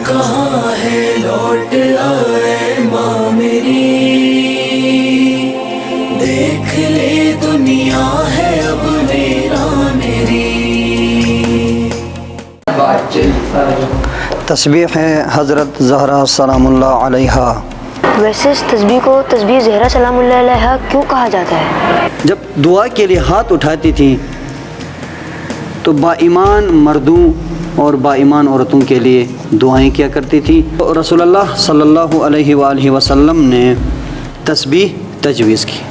کہاں ہے لوٹ آئے ماں میری، دیکھ لے دنیا ہے اب ویران میری۔ تسبیح ہے حضرت زہرا سلام اللہ علیہا۔ ویسے اس تسبیح کو تسبیح زہرا سلام اللہ علیہا کیوں کہا جاتا ہے؟ جب دعا کے لیے ہاتھ اٹھاتی تھی تو با ایمان مردوں اور با ایمان عورتوں کے لیے دعائیں کیا کرتی تھی۔ رسول اللہ صلی اللہ علیہ وآلہ وسلم نے تسبیح تجویز کی۔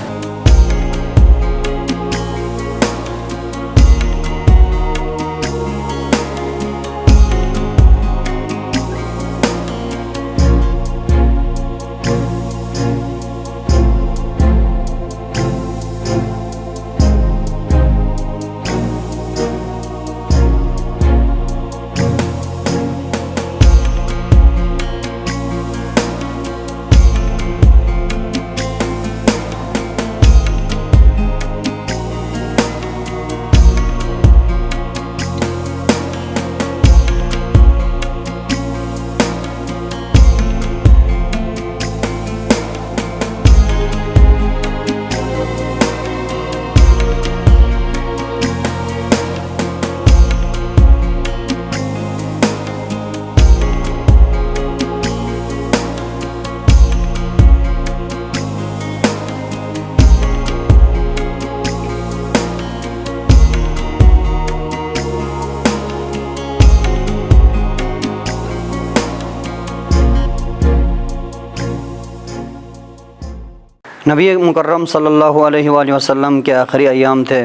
نبی مکرم صلی اللہ علیہ وآلہ وسلم کے آخری ایام تھے۔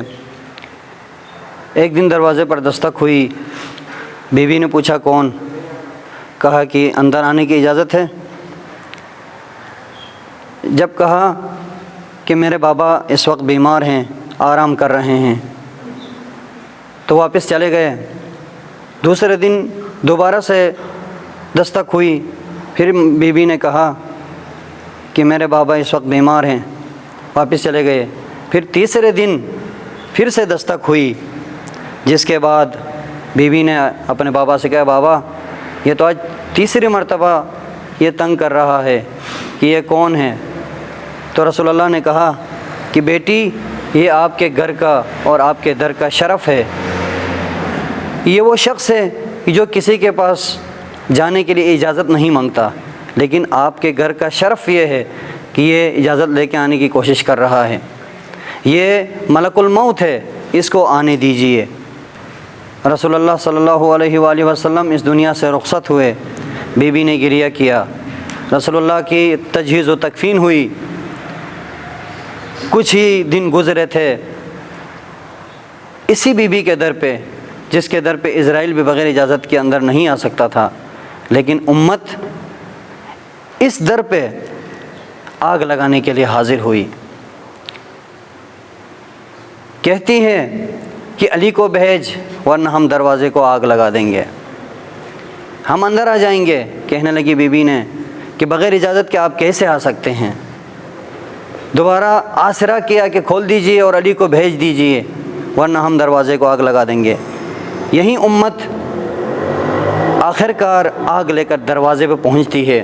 ایک دن دروازے پر دستک ہوئی۔ بیوی نے پوچھا کون؟ کہا کہ اندر آنے کی اجازت ہے؟ جب کہا کہ میرے بابا اس وقت بیمار ہیں، آرام کر رہے ہیں، تو واپس چلے گئے۔ دوسرے دن دوبارہ سے دستک ہوئی۔ پھر بیوی نے کہا کہ میرے بابا اس وقت بیمار ہیں، واپس چلے گئے۔ پھر تیسرے دن پھر سے دستک ہوئی، جس کے بعد بیوی نے اپنے بابا سے کہا بابا یہ تو آج تیسری مرتبہ یہ تنگ کر رہا ہے کہ یہ کون ہے؟ تو رسول اللہ نے کہا کہ بیٹی یہ آپ کے گھر کا اور آپ کے در کا شرف ہے۔ یہ وہ شخص ہے جو کسی کے پاس جانے کے لیے اجازت نہیں مانگتا، لیکن آپ کے گھر کا شرف یہ ہے کہ یہ اجازت لے کے آنے کی کوشش کر رہا ہے۔ یہ ملک الموت ہے، اس کو آنے دیجیے۔ رسول اللہ صلی اللہ علیہ وآلہ وسلم اس دنیا سے رخصت ہوئے۔ بیوی نے گریہ کیا۔ رسول اللہ کی تجہیز و تکفین ہوئی۔ کچھ ہی دن گزرے تھے، اسی بیوی کے در پہ، جس کے در پہ اسرائیل بھی بغیر اجازت کے اندر نہیں آ سکتا تھا، لیکن امت اس در پہ آگ لگانے کے لیے حاضر ہوئی۔ کہتی ہے کہ علی کو بھیج ورنہ ہم دروازے کو آگ لگا دیں گے، ہم اندر آ جائیں گے۔ کہنے لگی بی بی نے کہ بغیر اجازت کے آپ کیسے آ سکتے ہیں؟ دوبارہ آسرا کیا کہ کھول دیجئے اور علی کو بھیج دیجئے ورنہ ہم دروازے کو آگ لگا دیں گے۔ یہی امت آخر کار آگ لے کر دروازے پہ پہنچتی ہے،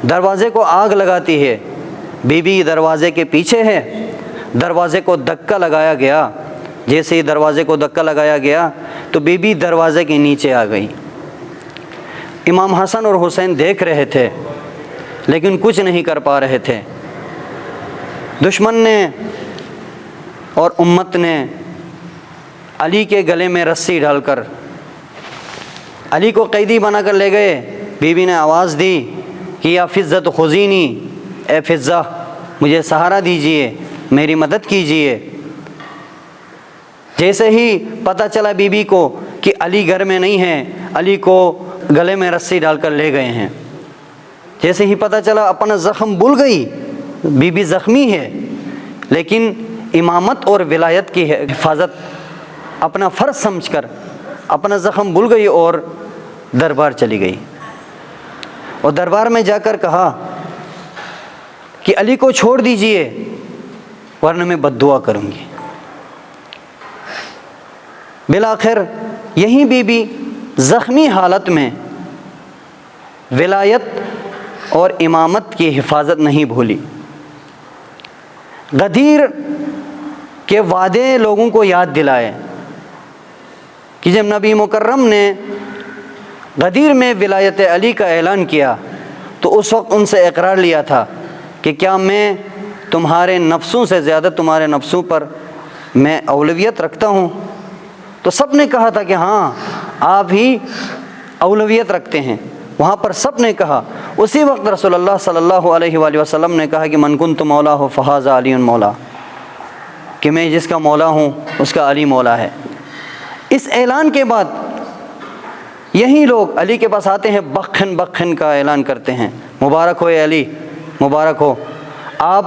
دروازے کو آگ لگاتی ہے۔ بی بی دروازے کے پیچھے ہے، دروازے کو دھکا لگایا گیا۔ جیسے ہی دروازے کو دھکا لگایا گیا تو بی بی دروازے کے نیچے آ گئی۔ امام حسن اور حسین دیکھ رہے تھے لیکن کچھ نہیں کر پا رہے تھے۔ دشمن نے اور امت نے علی کے گلے میں رسی ڈال کر علی کو قیدی بنا کر لے گئے۔ بی بی نے آواز دی کہ یا فضہ خذینی، اے فضہ مجھے سہارا دیجئے، میری مدد کیجئے۔ جیسے ہی پتہ چلا بی بی کو کہ علی گھر میں نہیں ہے، علی کو گلے میں رسی ڈال کر لے گئے ہیں، جیسے ہی پتہ چلا اپنا زخم بھول گئی۔ بی بی زخمی ہے لیکن امامت اور ولایت کی حفاظت اپنا فرض سمجھ کر اپنا زخم بھول گئی اور دربار چلی گئی، اور دربار میں جا کر کہا کہ علی کو چھوڑ دیجئے ورنہ میں بد دعا کروں گی۔ بالآخر یہی بی بی زخمی حالت میں ولایت اور امامت کی حفاظت نہیں بھولی۔ غدیر کے وعدے لوگوں کو یاد دلائے کہ جب نبی مکرم نے غدیر میں ولایت علی کا اعلان کیا تو اس وقت ان سے اقرار لیا تھا کہ کیا میں تمہارے نفسوں سے زیادہ تمہارے نفسوں پر میں اولویت رکھتا ہوں؟ تو سب نے کہا تھا کہ ہاں آپ ہی اولویت رکھتے ہیں۔ وہاں پر سب نے کہا۔ اسی وقت رسول اللہ صلی اللہ علیہ وآلہ وسلم نے کہا کہ من کنت مولا ہو فہذا علی مولا، کہ میں جس کا مولا ہوں اس کا علی مولا ہے۔ اس اعلان کے بعد یہی لوگ علی کے پاس آتے ہیں، بخن بخن کا اعلان کرتے ہیں، مبارک ہو اے علی، مبارک ہو، آپ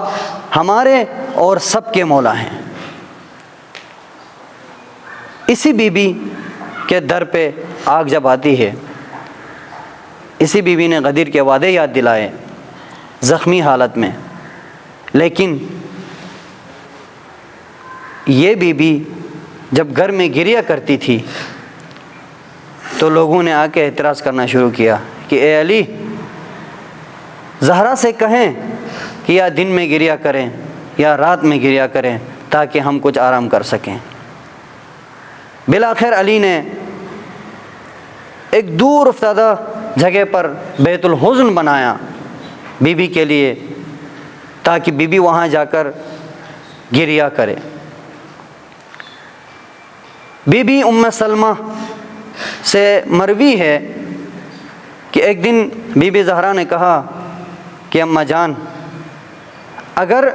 ہمارے اور سب کے مولا ہیں۔ اسی بی بی کے در پہ آگ جب آتی ہے، اسی بی بی نے غدیر کے وعدے یاد دلائے زخمی حالت میں، لیکن یہ بی بی جب گھر میں گریا کرتی تھی تو لوگوں نے آ کے اعتراض کرنا شروع کیا کہ اے علی، زہرا سے کہیں کہ یا دن میں گریا کریں یا رات میں گریا کریں تاکہ ہم کچھ آرام کر سکیں۔ بالآخر علی نے ایک دور افتادہ جگہ پر بیت الحزن بنایا بی بی کے لیے تاکہ بی بی وہاں جا کر گریا کرے۔ بی بی ام سلمہ سے مروی ہے کہ ایک دن بی بی زہرا نے کہا کہ اماں جان، اگر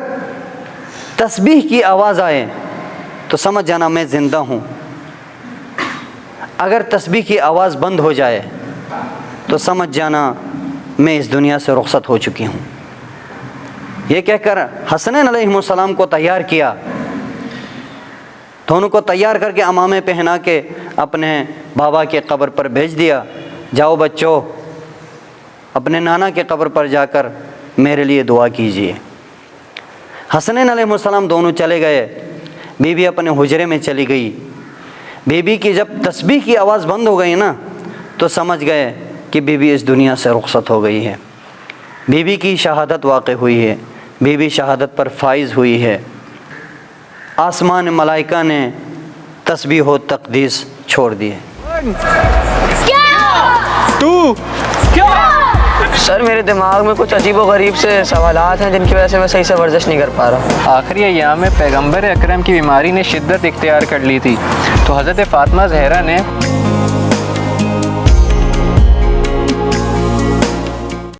تسبیح کی آواز آئے تو سمجھ جانا میں زندہ ہوں، اگر تسبیح کی آواز بند ہو جائے تو سمجھ جانا میں اس دنیا سے رخصت ہو چکی ہوں۔ یہ کہہ کر حسنین علیہ السلام کو تیار کیا، دونوں کو تیار کر کے عمامے پہنا کے اپنے بابا کے قبر پر بھیج دیا، جاؤ بچوں اپنے نانا کے قبر پر جا کر میرے لیے دعا کیجیے۔ حسنین علیہ السلام دونوں چلے گئے، بی بی اپنے حجرے میں چلی گئی۔ بی بی کی جب تسبیح کی آواز بند ہو گئی نا تو سمجھ گئے کہ بی بی اس دنیا سے رخصت ہو گئی ہے، بی بی کی شہادت واقع ہوئی ہے، بی بی شہادت پر فائز ہوئی ہے۔ آسمان ملائکہ نے تسبیح و تقدیس چھوڑ دیے۔ سر میرے دماغ میں کچھ عجیب و غریب سے سوالات ہیں جن کی وجہ سے میں صحیح سے ورزش نہیں کر پا رہا۔ آخری ایام میں پیغمبر اکرم کی بیماری نے شدت اختیار کر لی تھی، تو حضرت فاطمہ زہرا نے